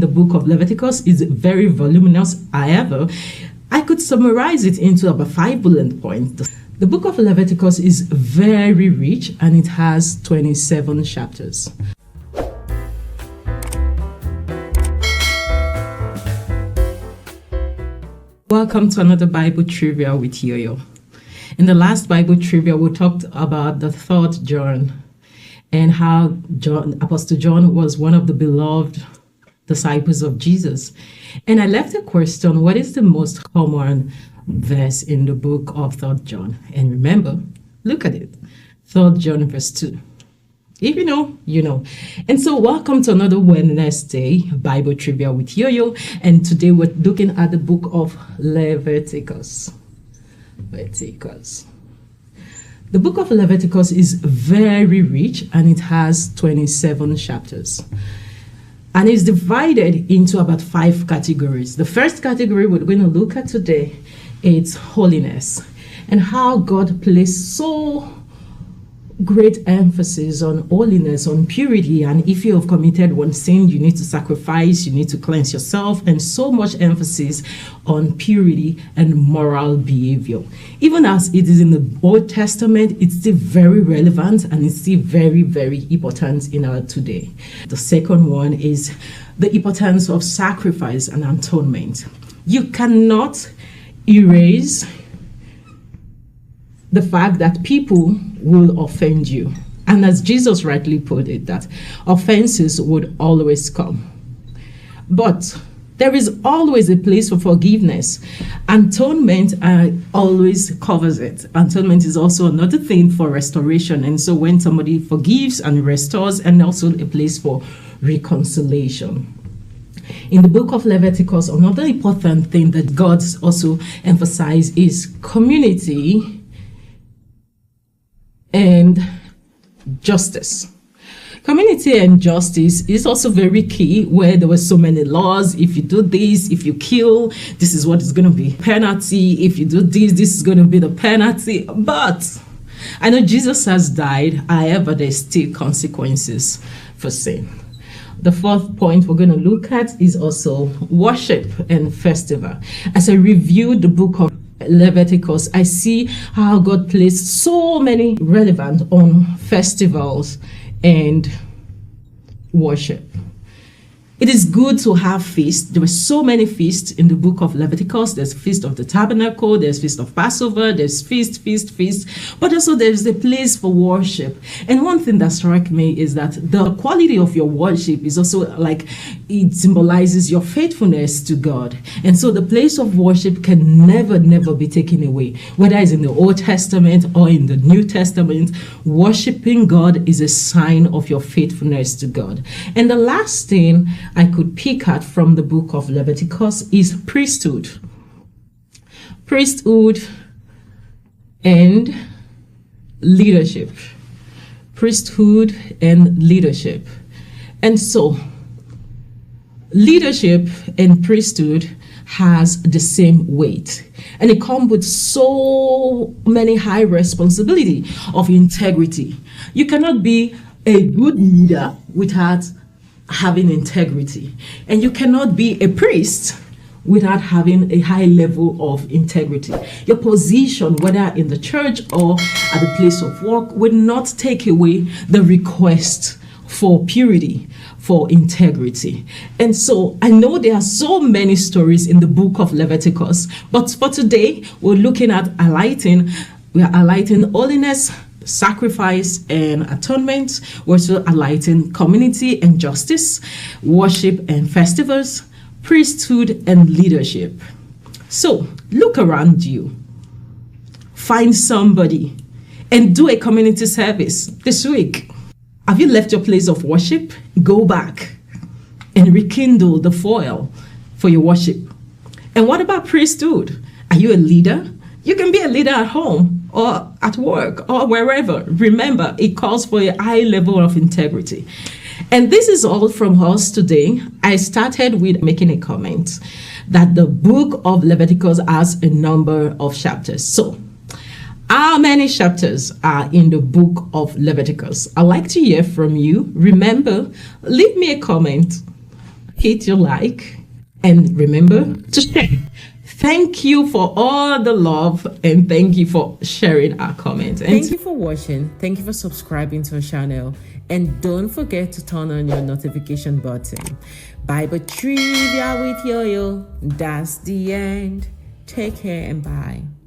in the book of Leviticus is very voluminous. However, I could summarize it into about 5 bullet points. The book of Leviticus is very rich and it has 27 chapters. Welcome to another Bible Trivia with Yoyo. In the last Bible Trivia, we talked about the 3rd John and how Apostle John was one of the beloved disciples of Jesus. And I left a question, what is the most common verse in the book of 3rd John? And remember, look at it, 3rd John verse 2. If you know, you know. And so welcome to another Wednesday Bible Trivia with Yoyo. And today we're looking at the book of Leviticus. The book of Leviticus is very rich and it has 27 chapters. And it's divided into about 5 categories. The first category we're going to look at today is holiness and how God placed so great emphasis on holiness, on purity, and if you have committed one sin, you need to sacrifice, you need to cleanse yourself, and so much emphasis on purity and moral behavior. Even as it is in the Old Testament, it's still very relevant and it's still very, very important in our today. The second one is the importance of sacrifice and atonement. You cannot erase the fact that people will offend you. And as Jesus rightly put it, that offenses would always come. But there is always a place for forgiveness. Atonement always covers it. Atonement is also another thing for restoration. And so when somebody forgives and restores, and also a place for reconciliation. In the book of Leviticus, another important thing that God also emphasized is community and justice. Community and justice is also very key, where there were so many laws. If you do this, if you kill, this is what is going to be penalty. If you do this, this is going to be the penalty. But I know Jesus has died, however, there's still consequences for sin. The 4th point we're going to look at is also worship and festival. As I reviewed the book of Leviticus, I see how God placed so many relevant on festivals and worship. It is good to have feasts. There were so many feasts in the book of Leviticus. There's Feast of the Tabernacle, there's Feast of Passover, there's feast. But also there's a place for worship. And one thing that struck me is that the quality of your worship is also like, it symbolizes your faithfulness to God. And so the place of worship can never be taken away. Whether it's in the Old Testament or in the New Testament, worshiping God is a sign of your faithfulness to God. And the last thing I could pick at from the book of Leviticus is priesthood. Priesthood and leadership. Priesthood and leadership. And so, leadership and priesthood has the same weight. And it comes with so many high responsibility of integrity. You cannot be a good leader without having integrity, and you cannot be a priest without having a high level of integrity. Your position, whether in the church or at the place of work, will not take away the request for purity, for integrity. And so I know there are so many stories in the book of Leviticus, but for today we're looking at highlighting holiness, sacrifice and atonement. We're also highlighting community and justice, worship and festivals, priesthood and leadership. So look around you, find somebody and do a community service this week. Have you left your place of worship? Go back and rekindle the foil for your worship. And what about priesthood? Are you a leader? You can be a leader at home or at work or wherever. Remember, it calls for a high level of integrity. And this is all from us today. I started with making a comment that the book of Leviticus has a number of chapters. So, how many chapters are in the book of Leviticus? I'd like to hear from you. Remember, leave me a comment. hit your like, and remember to share. Thank you for all the love, and thank you for sharing our comments. And thank you for watching. Thank you for subscribing to our channel. And don't forget to turn on your notification button. Bible Trivia with Yoyo. That's the end. Take care and bye.